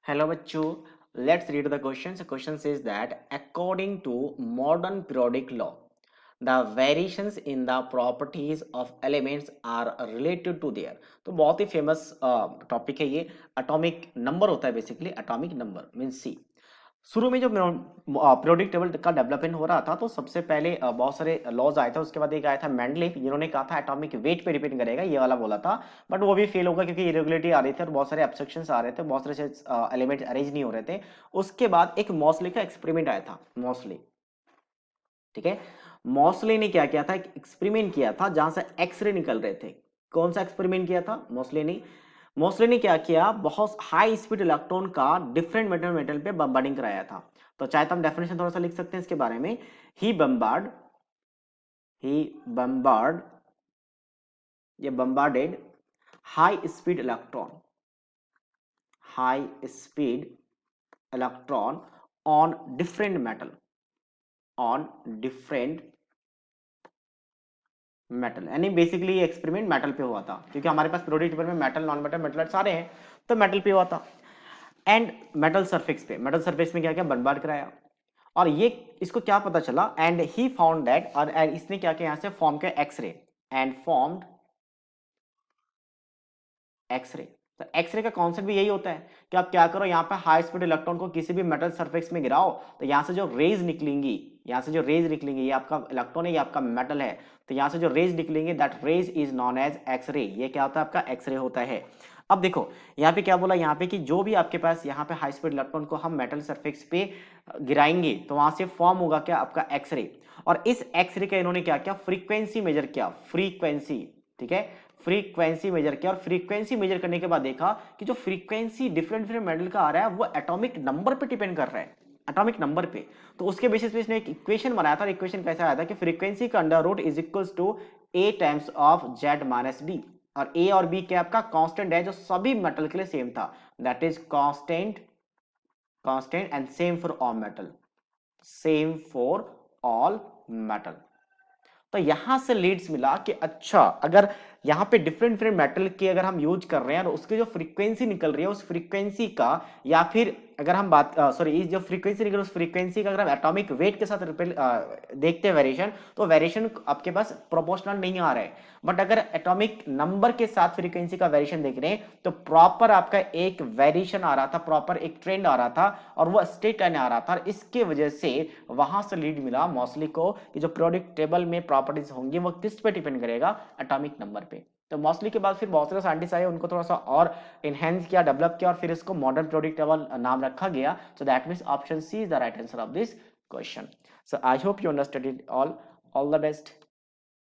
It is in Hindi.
Hello बच्चों, let's read the questions. The question says that according to modern periodic law, the variations in the properties of elements are related to their. तो बहुत ही फेमस टॉपिक है ये. एटॉमिक नंबर होता है बेसिकली. एटॉमिक नंबर मीन्स सी. शुरू में जो पीरियोडिक टेबल का डेवलपमेंट हो रहा था तो सबसे पहले बहुत सारे लॉज आए थे. उसके बाद एक आया था मेंडलीफ, जिन्होंने कहा था एटॉमिक वेट पे डिपेंड करेगा, ये वाला बोला था. बट वो भी फेल होगा क्योंकि इरेगुलरिटी आ रही थी और बहुत सारे एब्स्ट्रक्शंस आ रहे थे, बहुत सारे एलिमेंट्स अरेंज नहीं हो रहे थे. उसके बाद एक मॉसली का एक्सपेरिमेंट आया था. मॉसली, ठीक है. मॉसली ने क्या किया था, एक एक्सपेरिमेंट किया था जहां से एक्सरे निकल रहे थे. कौन सा एक्सपेरिमेंट किया था मोस्टली ने क्या किया, बहुत हाई स्पीड इलेक्ट्रॉन का डिफरेंट मेटल मेटल पे बम्बार्डिंग कराया था. तो चाहे तो हम डेफिनेशन थोड़ा सा लिख सकते हैं इसके बारे में. ही बम्बार्ड ही बम्बार्ड ये bombarded high speed electron on different metal. यानी बेसिकली एक्सपेरिमेंट मेटल पे हुआ था क्योंकि हमारे पास पीरियोडिक टेबल में मेटल, नॉन मेटल, मेटल सारे हैं, तो मेटल पे हुआ था. एंड मेटल सरफेस में क्या क्या बर्बाद कराया. और ये इसको क्या पता चला, एंड ही फाउंड दैट, और इसने क्या किया, यहां से फॉर्म किया एक्सरे, एंड फॉर्म्ड एक्सरे. तो एक्सरे का कॉन्सेप्ट भी यही होता है कि आप क्या करो, यहाँ पे हाई स्पीड इलेक्ट्रॉन को किसी भी मेटल सरफेस में गिराओ, तो यहाँ से जो रेज निकलेंगी, ये आपका इलेक्ट्रॉन है, ये आपका मेटल है, तो यहाँ से जो रेज निकलेंगे, that rays is known as X-ray. ये क्या होता है, आपका एक्सरे होता है. अब देखो यहाँ पे क्या बोला, यहाँ पे कि जो भी आपके पास यहाँ पे हाई स्पीड इलेक्ट्रॉन को हम मेटल सरफेस पे गिराएंगे तो वहां से फॉर्म होगा क्या, आपका एक्सरे. और इस एक्सरे का इन्होंने क्या किया, फ्रीक्वेंसी मेजर किया. ठीक है, फ्रीक्वेंसी मेजर किया. और फ्रीक्वेंसी मेजर करने के बाद देखा कि जो फ्रीक्वेंसी डिफरेंट डिफरेंट मेटल का आ रहा है वो एटॉमिक नंबर पे डिपेंड कर रहा है, एटॉमिक नंबर पे. तो उसके बेसिस पे इसने एक इक्वेशन बनाया था. इक्वेशन कैसा आया था कि फ्रीक्वेंसी का under root is equals to A times of Z minus B. और ए और बी क्या आपका कांस्टेंट है जो सभी मेटल के लिए सेम था. That is constant and same for all metal. तो यहां से लीड्स मिला कि अच्छा, अगर यहाँ पे डिफरेंट डिफरेंट मेटल के अगर हम यूज कर रहे हैं और उसकी जो फ्रीक्वेंसी निकल रही है उस फ्रीक्वेंसी का, या फिर अगर हम बात सॉरी जो फ्रीक्वेंसी निकल उस फ्रीक्वेंसी का अगर हम एटॉमिक वेट के साथ देखते हैं वेरिएशन, तो वेरिएशन आपके पास प्रोपोर्शनल नहीं आ रहा है. बट अगर एटॉमिक नंबर के साथ फ्रीक्वेंसी का वेरिएशन देख रहे हैं तो प्रॉपर आपका एक वेरिएशन आ रहा था, प्रॉपर एक ट्रेंड आ रहा था, और वो स्ट्रेट लाइन आ रहा था. और इसके वजह से वहां से लीड मिला मॉसली को कि जो पीरियोडिक टेबल में प्रॉपर्टीज होंगी वो किस पे डिपेंड करेगा, एटॉमिक नंबर पे. तो मॉसली के बाद फिर बहुत सारे साइंटिस्ट आए, उनको थोड़ा सा और इनहेंस किया, डेवलप किया, और फिर इसको मॉडर्न पीरियोडिक टेबल नाम रखा गया. So that means option C is the right answer of this question. So I hope you understood it all the best.